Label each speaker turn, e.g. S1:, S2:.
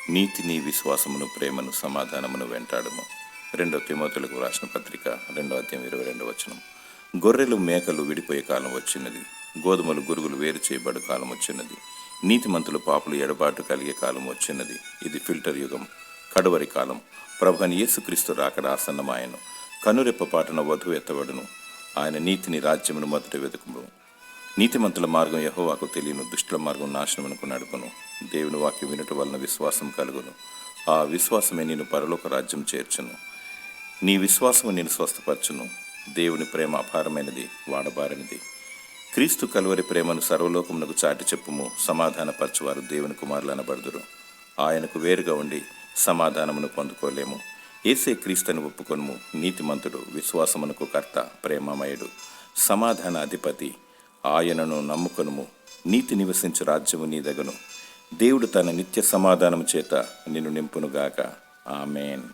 S1: నీతిని, విశ్వాసమును, ప్రేమను, సమాధానమును వెంటాడుము. 2 తిమోతిలకు రాసిన పత్రిక 2:22. గొర్రెలు మేకలు విడిపోయే కాలం వచ్చినది, గోధుమలు గురుగులు వేరు చేయబడు కాలం వచ్చినది, నీతిమంతులు పాపులు ఎడబాటు కలిగే కాలం వచ్చినది. ఇది ఫిల్టర్ యుగం, కడవరి కాలం. ప్రభువైన యేసుక్రీస్తు రాకడ ఆసన్నమాయెను. కనురెప్పపాటున వధువు ఎత్తబడును. ఆయన నీతిని, రాజ్యమును మొదట వెతుకుము. నీతిమంతుల మార్గం యెహోవాకు తెలియను, దుష్టుల మార్గం నాశనమునకు నడుపును. దేవుని వాక్యం వినుట వలన విశ్వాసం కలుగును. ఆ విశ్వాసమే నేను పరలోక రాజ్యం చేర్చును. నీ విశ్వాసము నేను స్వస్థపరచును. దేవుని ప్రేమ అపారమైనది, వాడబారనిది. క్రీస్తు కలువరి ప్రేమను సర్వలోకమునకు చాటి చెప్పుము. సమాధానపరచువారు దేవుని కుమారులు అనబడుదురు. ఆయనకు వేరుగా ఉండి సమాధానమును పొందుకోలేము. యేసే క్రీస్తుని ఒప్పుకొనుము. నీతిమంతుడు, విశ్వాసమునకు కర్త, ప్రేమమయుడు, సమాధాన అధిపతి. ఆయనను నమ్ముకొనుము. నీతి నివసించు రాజ్యము నీదగను. దేవుడు తన నిత్య సమాధానము చేత నిన్ను నింపునుగాక. ఆమేన్.